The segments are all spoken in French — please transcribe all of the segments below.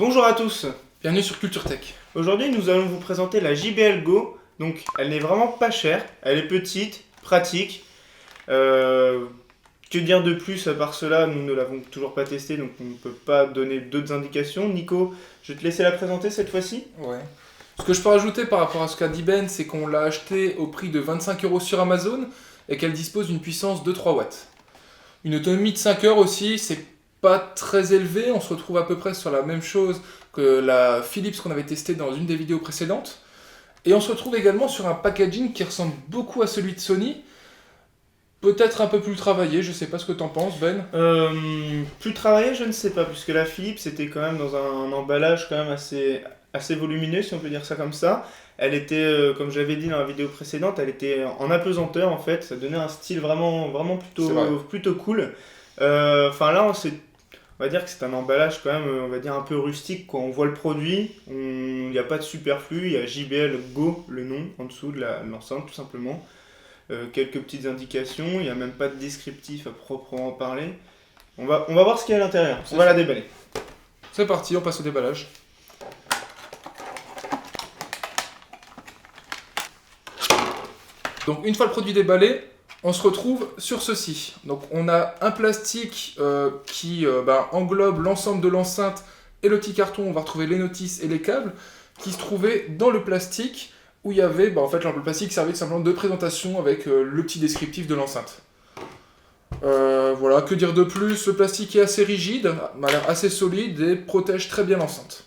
Bonjour à tous. Bienvenue sur Culture Tech. Aujourd'hui, nous allons vous présenter la JBL Go. Donc, elle n'est vraiment pas chère, elle est petite, pratique. Que dire de plus à part cela? Nous ne l'avons toujours pas testée, donc on ne peut pas donner d'autres indications. Nico, je vais te laisser la présenter cette fois-ci. Ouais. Ce que je peux rajouter par rapport à ce qu'a dit Ben, c'est qu'on l'a acheté au prix de 25 € sur Amazon et qu'elle dispose d'une puissance de 3 watts. Une autonomie de 5 heures aussi, c'est pas très élevé. On se retrouve à peu près sur la même chose que la Philips qu'on avait testée dans une des vidéos précédentes. Et on se retrouve également sur un packaging qui ressemble beaucoup à celui de Sony. Peut-être un peu plus travaillé, je sais pas ce que t'en penses, Ben. Plus travaillé, je ne sais pas, puisque la Philips était quand même dans un emballage quand même assez volumineux, si on peut dire ça comme ça. Elle était, comme j'avais dit dans la vidéo précédente, elle était en apesanteur en fait. Ça donnait un style vraiment plutôt cool. Enfin là, on va dire que c'est un emballage quand même, on va dire un peu rustique. Quand on voit le produit, il n'y a pas de superflu. Il y a JBL Go, le nom, en dessous de l'enceinte tout simplement. Quelques petites indications, il n'y a même pas de descriptif à proprement parler. On va voir ce qu'il y a à l'intérieur, on va la déballer. C'est parti, on passe au déballage. Donc une fois le produit déballé, on se retrouve sur ceci. Donc on a un plastique qui englobe l'ensemble de l'enceinte et le petit carton, on va retrouver les notices et les câbles qui se trouvaient dans le plastique où il y avait, en fait le plastique servait simplement de présentation avec le petit descriptif de l'enceinte. Voilà, que dire de plus, le plastique est assez rigide, m'a l'air assez solide et protège très bien l'enceinte.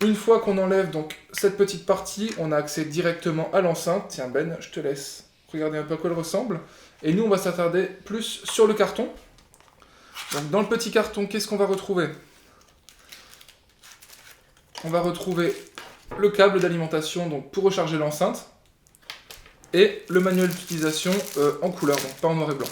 Une fois qu'on enlève donc cette petite partie, on a accès directement à l'enceinte. Tiens Ben, je te laisse regarder un peu à quoi elle ressemble. Et nous, on va s'attarder plus sur le carton. Donc dans le petit carton, qu'est-ce qu'on va retrouver? On va retrouver le câble d'alimentation donc pour recharger l'enceinte et le manuel d'utilisation en couleur, donc pas en noir et blanc.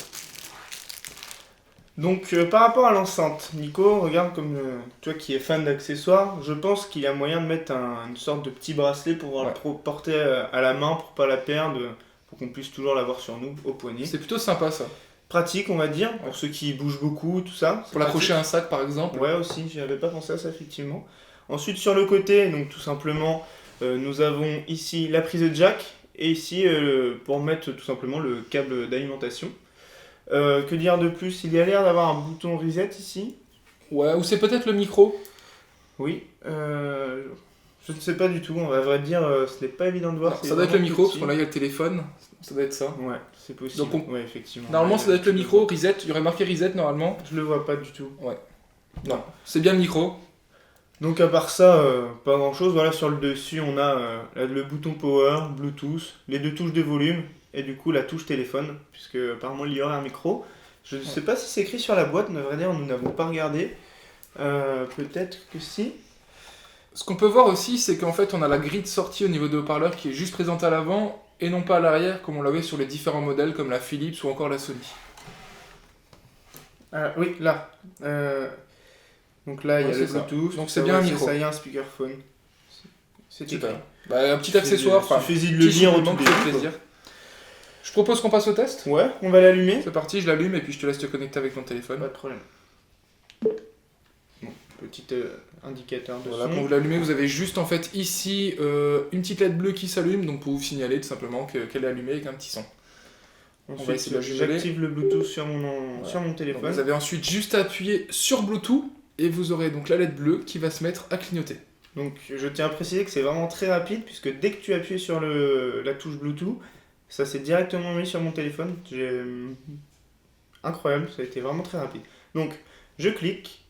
Donc par rapport à l'enceinte, Nico, regarde comme toi qui es fan d'accessoires, je pense qu'il y a moyen de mettre une sorte de petit bracelet pour pouvoir le porter à la main pour pas la perdre, pour qu'on puisse toujours l'avoir sur nous au poignet. C'est plutôt sympa ça. Pratique on va dire, pour ceux qui bougent beaucoup, tout ça. Pour l'accrocher à un sac par exemple. Ouais aussi, j'y avais pas pensé à ça effectivement. Ensuite sur le côté, donc tout simplement, nous avons ici la prise de jack et ici pour mettre tout simplement le câble d'alimentation. Que dire de plus? Il y a l'air d'avoir un bouton reset ici. Ouais, ou c'est peut-être le micro. Oui, je ne sais pas du tout, à vrai dire, ce n'est pas évident de voir. Alors, ça doit être le micro, parce qu'on a eu le téléphone, ça doit être ça. Ouais, c'est possible. Donc ouais, effectivement. Normalement, ça doit être le micro, reset, il y aurait marqué reset normalement. Je le vois pas du tout. Ouais. Non, c'est bien le micro. Donc à part ça, pas grand chose. Voilà, sur le dessus, on a le bouton power, Bluetooth, les deux touches de volume et du coup la touche téléphone, puisque apparemment il y aurait un micro. Je ne sais pas si c'est écrit sur la boîte, mais à vrai dire, nous n'avons pas regardé. Peut-être que si. Ce qu'on peut voir aussi, c'est qu'en fait, on a la grille de sortie au niveau des haut-parleurs qui est juste présentée à l'avant et non pas à l'arrière, comme on l'avait sur les différents modèles comme la Philips ou encore la Sony. Oui, là. Donc là, il y a le Bluetooth. Donc c'est bien un micro. Ça, il y a un speakerphone. C'est super. Un petit accessoire. Il suffit de le lire au tout début. Plaisir. Je propose qu'on passe au test. Ouais, on va l'allumer. C'est parti, je l'allume et puis je te laisse te connecter avec ton téléphone. Pas de problème. Bon, petit indicateur de voilà, son. quand vous l'allumez, vous avez juste en fait ici une petite LED bleue qui s'allume, donc pour vous signaler tout simplement qu'elle est allumée avec un petit son. Ensuite, j'active le Bluetooth sur mon téléphone. Donc vous avez ensuite juste à appuyer sur Bluetooth et vous aurez donc la LED bleue qui va se mettre à clignoter. Donc je tiens à préciser que c'est vraiment très rapide puisque dès que tu appuies sur la touche Bluetooth, ça s'est directement mis sur mon téléphone. Incroyable, ça a été vraiment très rapide. Donc je clique.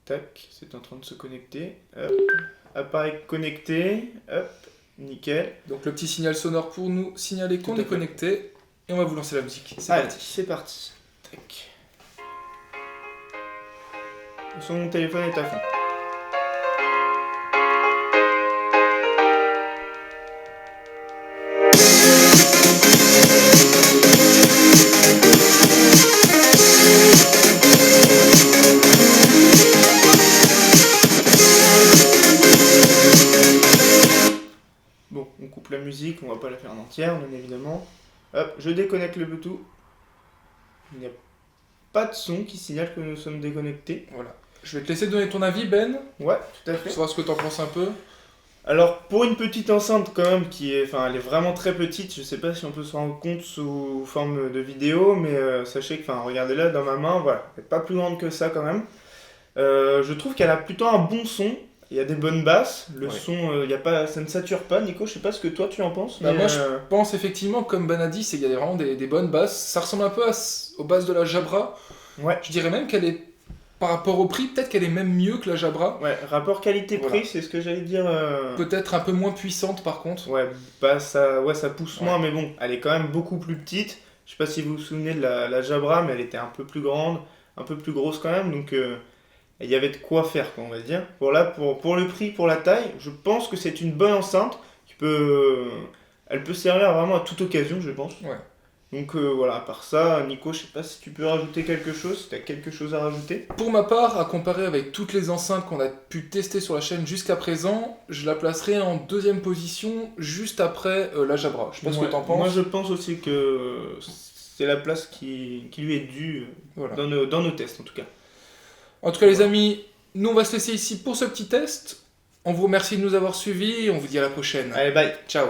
Tac, c'est en train de se connecter. Hop. Appareil connecté. Hop, nickel. Donc le petit signal sonore pour nous signaler qu'on est connecté. Et on va vous lancer la musique. C'est parti. C'est parti. Tac. Mon téléphone est à fond. Bon, on coupe la musique, on va pas la faire en entière, bien évidemment. Hop, je déconnecte le Bluetooth. Il n'y a pas de son qui signale que nous sommes déconnectés. Voilà. Je vais te laisser donner ton avis, Ben, Ouais, tout à pour fait. savoir ce que t'en penses un peu. Alors, pour une petite enceinte quand même, enfin, elle est vraiment très petite, je sais pas si on peut se rendre compte sous forme de vidéo, mais sachez que, enfin, regardez-la dans ma main, voilà, elle est pas plus grande que ça quand même. Je trouve qu'elle a plutôt un bon son, il y a des bonnes basses, le Ouais. son, il y a pas, ça ne sature pas, Nico, je sais pas ce que toi tu en penses, Bah, mais moi, je pense effectivement, comme Ben a dit, c'est qu'il y a vraiment des bonnes basses. Ça ressemble un peu aux basses de la Jabra. ouais, Je dirais même qu'elle est, par rapport au prix, peut-être qu'elle est même mieux que la Jabra. ouais, rapport qualité-prix, Voilà. c'est ce que j'allais dire. Peut-être un peu moins puissante, par contre. Ouais, ouais, ça pousse Ouais. moins, mais bon, elle est quand même beaucoup plus petite. Je sais pas si vous vous souvenez de la Jabra, mais elle était un peu plus grande, un peu plus grosse quand même, donc il y avait de quoi faire, quoi, on va dire. Pour le prix, pour la taille, je pense que c'est une bonne enceinte qui elle peut servir vraiment à toute occasion, je pense. Ouais. Donc voilà, à part ça, Nico, je sais pas si tu peux rajouter quelque chose, si tu as quelque chose à rajouter. Pour ma part, à comparer avec toutes les enceintes qu'on a pu tester sur la chaîne jusqu'à présent, je la placerai en deuxième position, juste après la Jabra. Je sais pas ce Ouais, que t'en penses. moi, je pense aussi que c'est la place qui lui est due Voilà. dans nos tests, en tout cas. En tout cas, les amis, nous on va se laisser ici pour ce petit test. On vous remercie de nous avoir suivis et on vous dit à la prochaine. Allez, bye. Ciao.